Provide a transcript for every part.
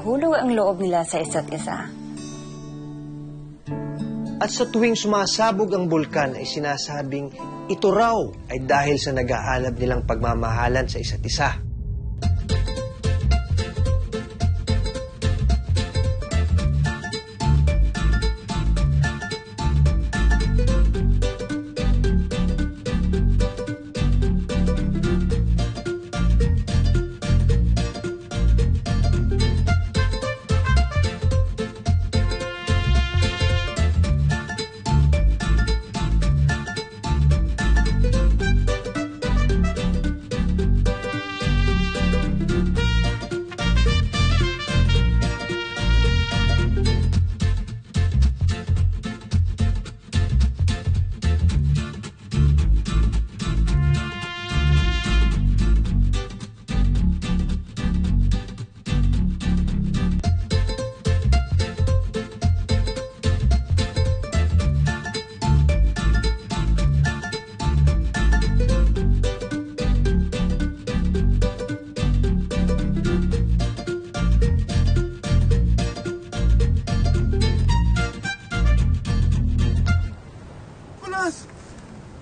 nahulog ang loob nila sa isa't isa. At sa tuwing sumasabog ang bulkan ay sinasabing ito raw ay dahil sa nag-aalab nilang pagmamahalan sa isa't isa.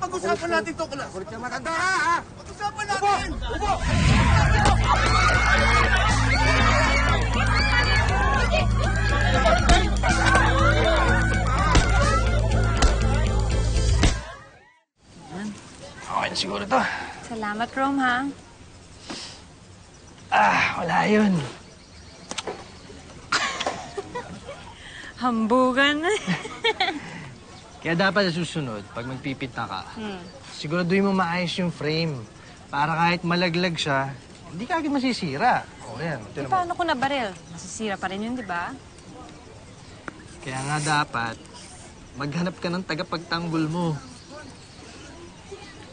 Pag-usapan natin ito, Kulas. Kulit ka matanda, ha? Pag-usapan natin! Upo! Okay na siguro to. Salamat, Rom, ha? Wala yun. Hambugan. Kaya dapat sa susunod, pag magpipinta ka, siguraduhin mo maayos yung frame. Para kahit malaglag siya, hindi ka agad masisira. O yan. Paano ko nabaril? Masisira pa rin yun, di ba? Kaya nga dapat, maghanap ka ng tagapagtanggol mo.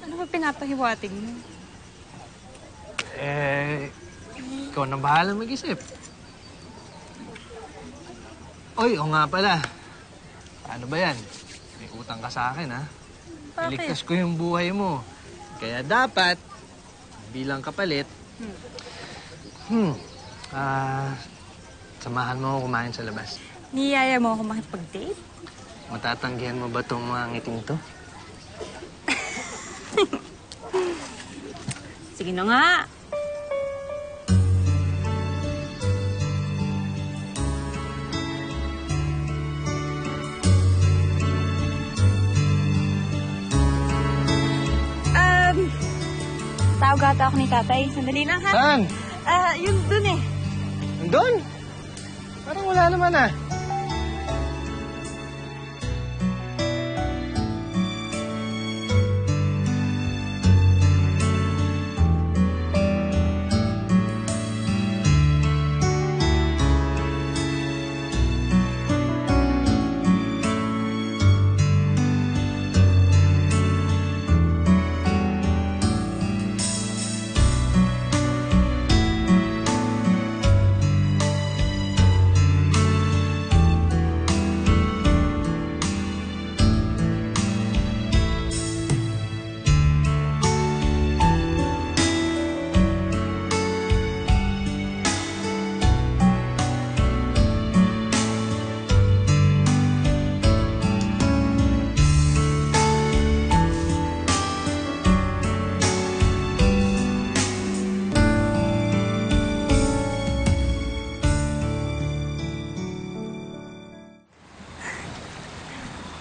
Ano ba pinapahiwatig mo? Ikaw na bahala mag-isip. Oy, o nga pala. Ano ba yan? May utang ka sa akin, ha? Bakit? Iligtas ko yung buhay mo. Kaya dapat, bilang kapalit, samahan mo ako kumain sa labas. Niyaya mo ako makipag-date? Matatanggihan mo ba itong mga ngiting to? Sige na nga. Tawag ata ako ni tatay. Sandali lang, ha? Saan? Yun dun eh. Nandun? Parang wala naman, ah.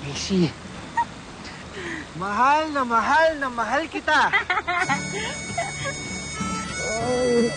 Macy, mahal na mahal na mahal kita. Ay,